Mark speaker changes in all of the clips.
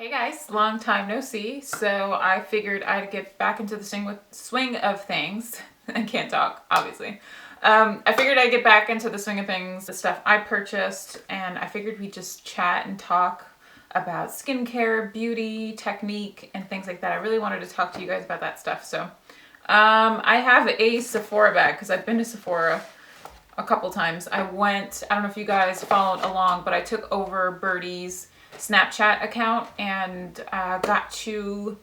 Speaker 1: Hey guys, long time no see. So I figured I'd get back into the swing of things. I can't talk, obviously. I figured I'd get back into the swing of things, the stuff I purchased, and I figured we'd just chat and talk about skincare, beauty, technique, and things like that. I really wanted to talk to you guys about that stuff. So I have a Sephora bag because I've been to Sephora a couple times. I don't know if you guys followed along, but I took over Birdie's Snapchat account and got to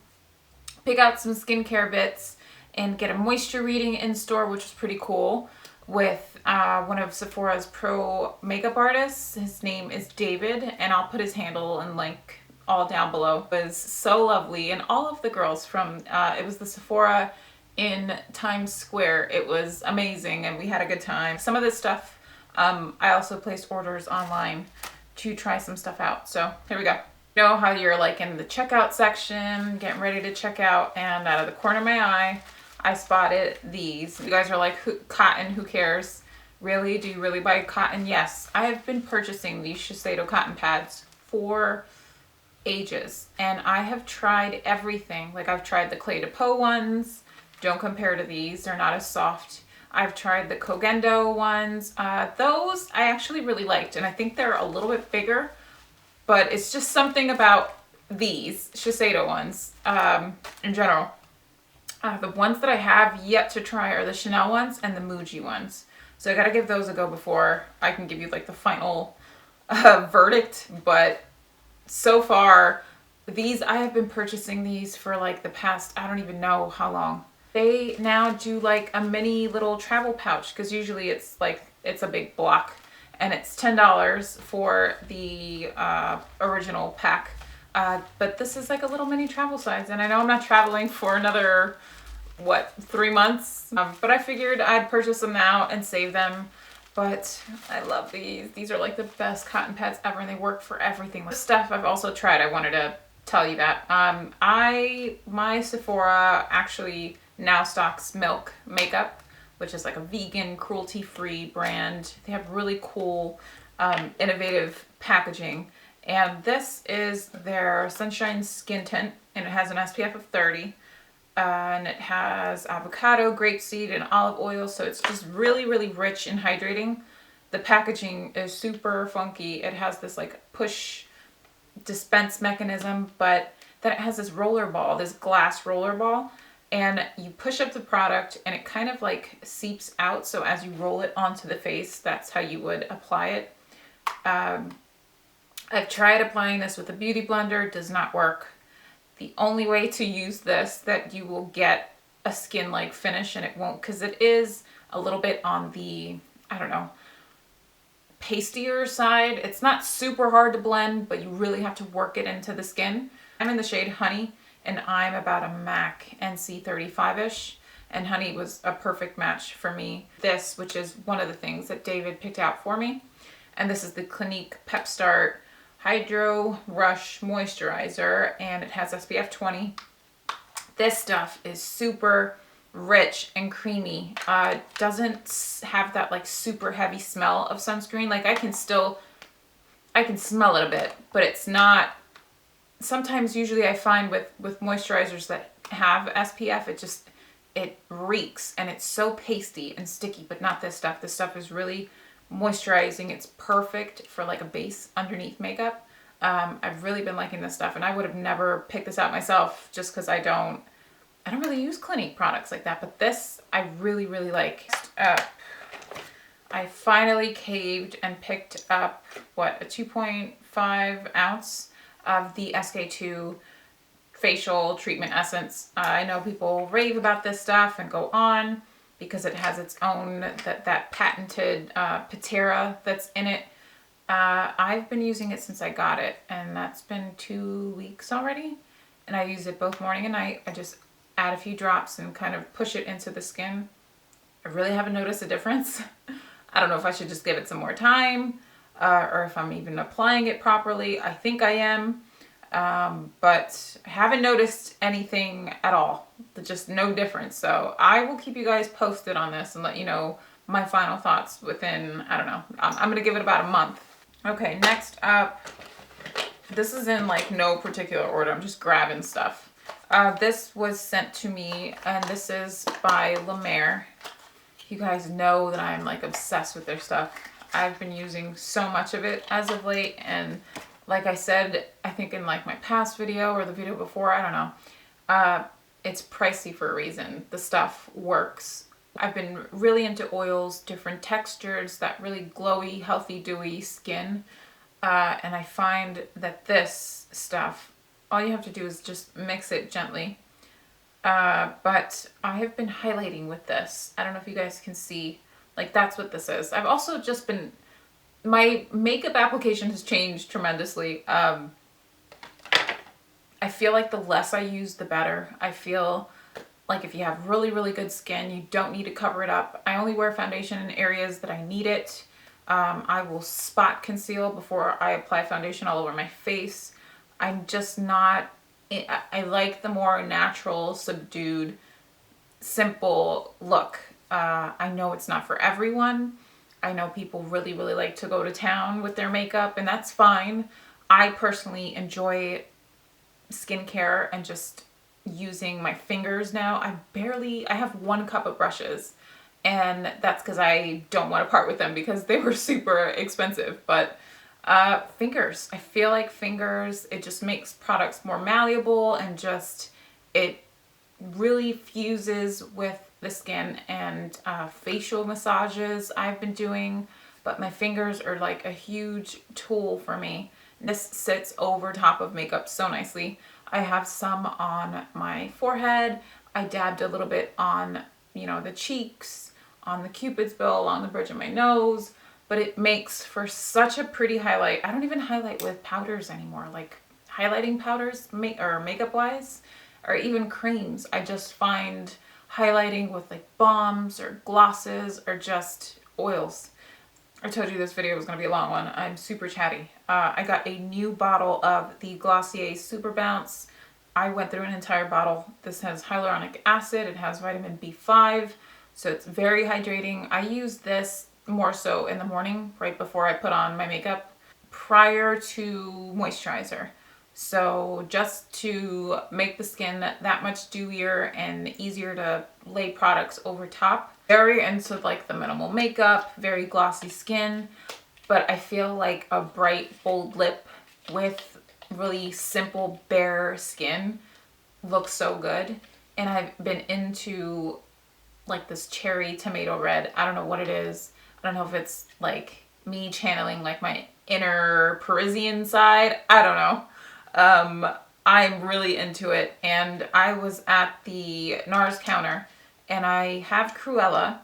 Speaker 1: pick out some skincare bits and get a moisture reading in store, which was pretty cool, with one of Sephora's pro makeup artists. His name is David, and I'll put his handle and link all down below. It was so lovely, and all of the girls from it was the Sephora in Times Square. It was amazing, and we had a good time. Some of this stuff I also placed orders online to try some stuff out. So here we go. You know how you're like in the checkout section, getting ready to check out, and out of the corner of my eye, I spotted these. You guys are like, cotton, who cares? Really? Do you really buy cotton? Yes. I have been purchasing these Shiseido cotton pads for ages, and I have tried everything. Like, I've tried the Clé de Peau ones. Don't compare to these. They're not as soft. I've tried the Kogendo ones. Those I actually really liked, and I think they're a little bit bigger, but it's just something about these Shiseido ones in general. The ones that I have yet to try are the Chanel ones and the Muji ones. So I gotta give those a go before I can give you like the final verdict. But so far, I have been purchasing these for like the past, I don't even know how long. They now do like a mini little travel pouch, because usually it's a big block, and it's $10 for the original pack. But this is like a little mini travel size, and I know I'm not traveling for another, 3 months? But I figured I'd purchase them now and save them. But I love these. These are like the best cotton pads ever, and they work for everything. The stuff I've also tried, I wanted to tell you that. My Sephora actually now stocks Milk makeup, which is like a vegan, cruelty-free brand. They have really cool, innovative packaging. And this is their Sunshine Skin Tint, and it has an SPF of 30. And it has avocado, grapeseed, and olive oil, so it's just really, really rich and hydrating. The packaging is super funky. It has this like push dispense mechanism, but then it has this roller ball, this glass roller ball, and you push up the product and it kind of like seeps out. So as you roll it onto the face, that's how you would apply it. I've tried applying this with a beauty blender. It does not work. The only way to use this that you will get a skin-like finish, and it won't, because it is a little bit on the, I don't know, pastier side. It's not super hard to blend, but you really have to work it into the skin. I'm in the shade Honey, and I'm about a MAC NC35-ish, and Honey was a perfect match for me. This, which is one of the things that David picked out for me, and this is the Clinique Pep Start Hydro Rush Moisturizer, and it has SPF 20. This stuff is super rich and creamy. Doesn't have that like super heavy smell of sunscreen. Like I can smell it a bit, but it's not. Sometimes, usually I find with moisturizers that have SPF, it reeks, and it's so pasty and sticky, but not this stuff. This stuff is really moisturizing. It's perfect for like a base underneath makeup. I've really been liking this stuff, and I would have never picked this out myself just because I don't really use Clinique products like that, but this I really, really like. I finally caved and picked up a 2.5 ounce of the SK2 facial treatment essence. I know people rave about this stuff and go on because it has its own, that patented Patera that's in it. I've been using it since I got it, and that's been 2 weeks already. And I use it both morning and night. I just add a few drops and kind of push it into the skin. I really haven't noticed a difference. I don't know if I should just give it some more time, or if I'm even applying it properly. I think I am. But I haven't noticed anything at all. Just no difference. So I will keep you guys posted on this and let you know my final thoughts within, I don't know, I'm going to give it about a month. Okay, next up, This is in like no particular order. I'm just grabbing stuff. This was sent to me, and this is by La Mer. You guys know that I'm like obsessed with their stuff. I've been using so much of it as of late, and like I said, I think in like my past video or the video before, I don't know. It's pricey for a reason. The stuff works. I've been really into oils, different textures, that really glowy, healthy, dewy skin. And I find that this stuff, all you have to do is just mix it gently. But I have been highlighting with this. I don't know if you guys can see, like that's what this is. I've also just been, my makeup application has changed tremendously. I feel like the less I use, the better. I feel like if you have really, really good skin, you don't need to cover it up. I only wear foundation in areas that I need it. I will spot conceal before I apply foundation all over my face. I'm just not, I like the more natural, subdued, simple look. I know it's not for everyone. I know people really, really like to go to town with their makeup, and that's fine. I personally enjoy skincare and just using my fingers now. I have 1 cup of brushes, and that's because I don't want to part with them because they were super expensive. But fingers, I feel like fingers, it just makes products more malleable, and just it really fuses with the skin. And facial massages I've been doing, but my fingers are like a huge tool for me. This sits over top of makeup so nicely. I have some on my forehead. I dabbed a little bit on, you know, the cheeks, on the cupid's bow, along the bridge of my nose, but it makes for such a pretty highlight. I don't even highlight with powders anymore, like highlighting powders, makeup wise, or even creams. I just find highlighting with like balms or glosses or just oils. I told you this video was going to be a long one. I'm super chatty. I got a new bottle of the Glossier Super Bounce. I went through an entire bottle. This has hyaluronic acid. It has vitamin B5. So it's very hydrating. I use this more so in the morning, right before I put on my makeup, prior to moisturizer. So just to make the skin that much dewier and easier to lay products over top. Very into like the minimal makeup, very glossy skin, but I feel like a bright, bold lip with really simple, bare skin looks so good. And I've been into like this cherry tomato red. I don't know what it is. I don't know if it's like me channeling like my inner Parisian side. I don't know. I'm really into it, and I was at the NARS counter, and I have Cruella.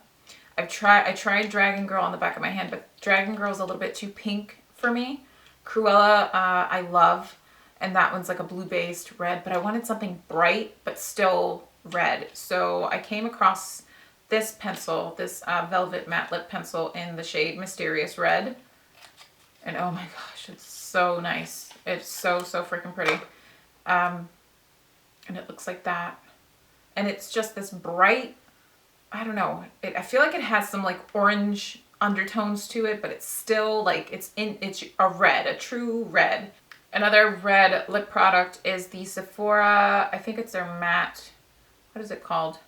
Speaker 1: I tried Dragon Girl on the back of my hand, but Dragon Girl is a little bit too pink for me. Cruella, I love, and that one's like a blue-based red, but I wanted something bright, but still red. So I came across this pencil, this Velvet Matte Lip Pencil in the shade Mysterious Red, and oh my gosh, it's so nice. It's so, so freaking pretty. And it looks like that. And it's just this bright, I don't know. I feel like it has some like orange undertones to it, but it's still like, it's a red, a true red. Another red lip product is the Sephora, I think it's their matte, what is it called?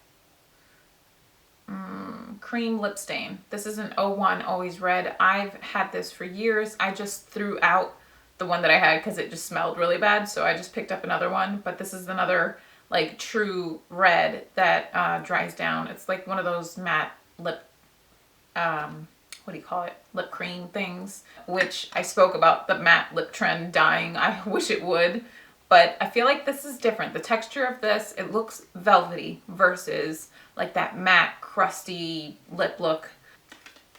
Speaker 1: Cream lip stain. This is an 01 Always Red. I've had this for years. I just threw out the one that I had because it just smelled really bad, so I just picked up another one. But this is another like true red that dries down. It's like one of those matte lip, what do you call it? Lip cream things, which I spoke about the matte lip trend dying. I wish it would, but I feel like this is different. The texture of this, it looks velvety versus like that matte, crusty lip look.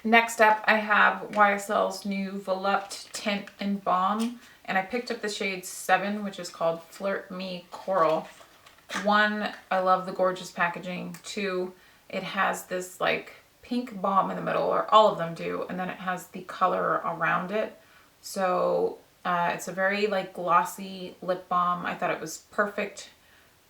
Speaker 1: Next up, I have YSL's new Volupte Tint and Balm, and I picked up the shade 7, which is called Flirt Me Coral. 1, I love the gorgeous packaging. 2, it has this like pink balm in the middle, or all of them do, and then it has the color around it. So it's a very like glossy lip balm. I thought it was perfect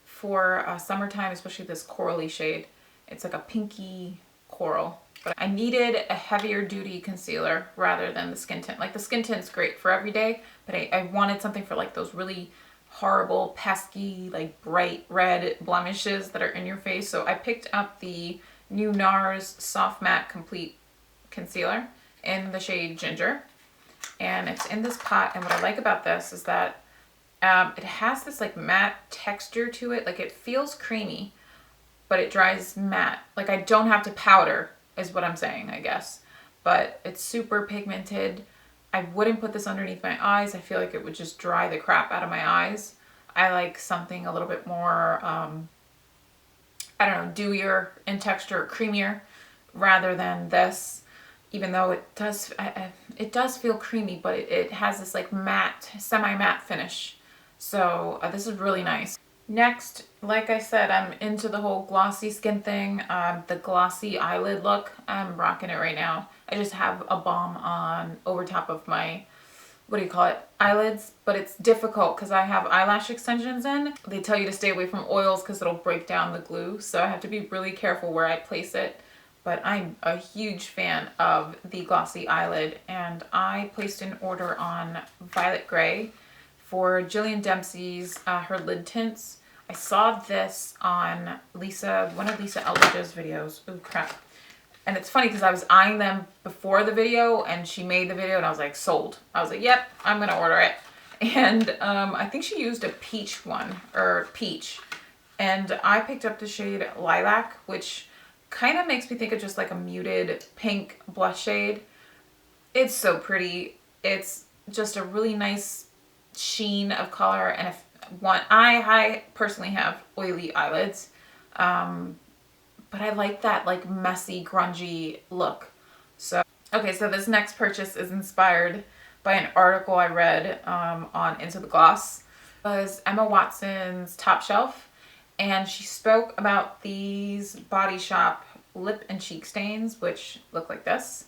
Speaker 1: for summertime, especially this corally shade. It's like a pinky coral. But I needed a heavier duty concealer rather than the skin tint. Like the skin tint's great for every day, but I wanted something for like those really horrible, pesky, like bright red blemishes that are in your face. So I picked up the new NARS Soft Matte Complete Concealer in the shade Ginger. And it's in this pot. And what I like about this is that it has this like matte texture to it. Like it feels creamy, but it dries matte. Like I don't have to powder is what I'm saying, I guess. But it's super pigmented. I wouldn't put this underneath my eyes. I feel like it would just dry the crap out of my eyes. I like something a little bit more, I don't know, dewier in texture, creamier, rather than this. Even though it does feel creamy, but it has this like matte, semi-matte finish. So this is really nice. Next, like I said, I'm into the whole glossy skin thing. The glossy eyelid look, I'm rocking it right now. I just have a balm on over top of my, what do you call it, eyelids, but it's difficult because I have eyelash extensions in. They tell you to stay away from oils because it'll break down the glue, so I have to be really careful where I place it. But I'm a huge fan of the glossy eyelid, and I placed an order on Violet Gray for Jillian Dempsey's her lid tints. I saw this on one of Lisa Eldridge's videos. Oh crap. And it's funny because I was eyeing them before the video and she made the video and I was like, sold. I was like, yep, I'm gonna order it. And I think she used a peach one, or peach. And I picked up the shade Lilac, which kind of makes me think of just like a muted pink blush shade. It's so pretty. It's just a really nice sheen of color. And if I personally have oily eyelids, but I like that like messy, grungy look. So, okay, so this next purchase is inspired by an article I read on Into the Gloss. It was Emma Watson's Top Shelf, and she spoke about these Body Shop lip and cheek stains, which look like this.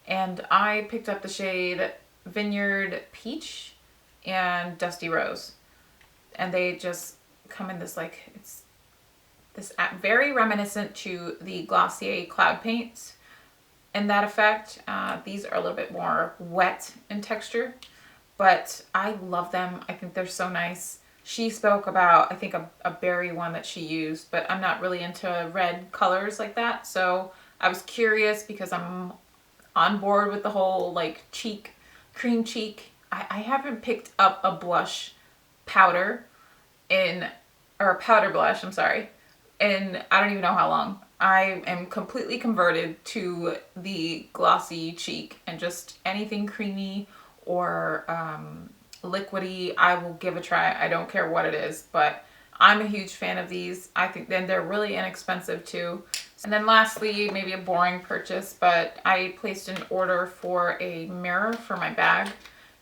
Speaker 1: And I picked up the shade Vineyard Peach and Dusty Rose. And they just come in this like, it's this very reminiscent to the Glossier Cloud Paints in that effect. These are a little bit more wet in texture, but I love them. I think they're so nice. She spoke about, I think, a berry one that she used, but I'm not really into red colors like that. So I was curious because I'm on board with the whole like cheek, cream cheek. I haven't picked up a blush powder or a powder blush, I'm sorry, and I don't even know how long. I am completely converted to the glossy cheek, and just anything creamy or liquidy, I will give a try. I don't care what it is, but I'm a huge fan of these. I think then they're really inexpensive too. And then lastly, maybe a boring purchase, but I placed an order for a mirror for my bag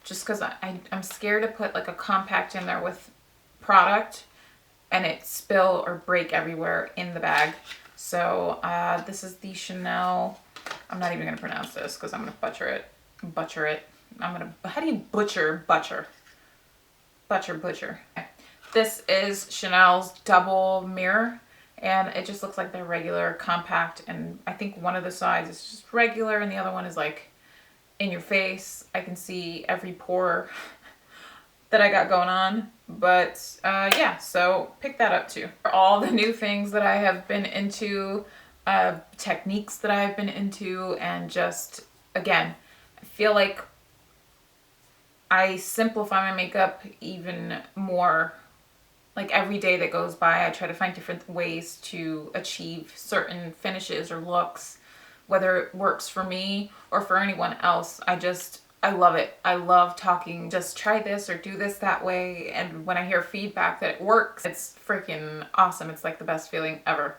Speaker 1: just because I'm scared to put like a compact in there with product and it spill or break everywhere in the bag. So this is the Chanel, I'm not even going to pronounce this because I'm going to butcher it. How do you butcher? Butcher. This is Chanel's double mirror, and it just looks like their regular compact, and I think one of the sides is just regular and the other one is like in your face. I can see every pore that I got going on, but yeah, so pick that up too. For all the new things that I have been into, techniques that I've been into, and just, again, I feel like I simplify my makeup even more. Like every day that goes by, I try to find different ways to achieve certain finishes or looks, whether it works for me or for anyone else. I love it. I love talking, just try this or do this that way. And when I hear feedback that it works, it's freaking awesome. It's like the best feeling ever.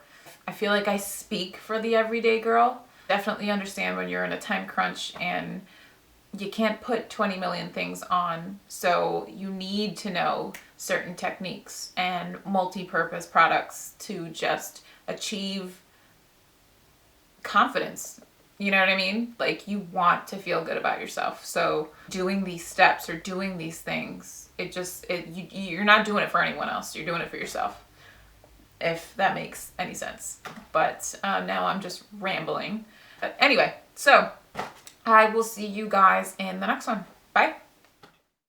Speaker 1: I feel like I speak for the everyday girl. Definitely understand when you're in a time crunch and you can't put 20 million things on. So you need to know certain techniques and multi-purpose products to just achieve confidence. You know what I mean? Like, you want to feel good about yourself. So doing these steps or doing these things, you're not doing it for anyone else. You're doing it for yourself. if that makes any sense. But now I'm just rambling. But anyway, so I will see you guys in the next one. Bye.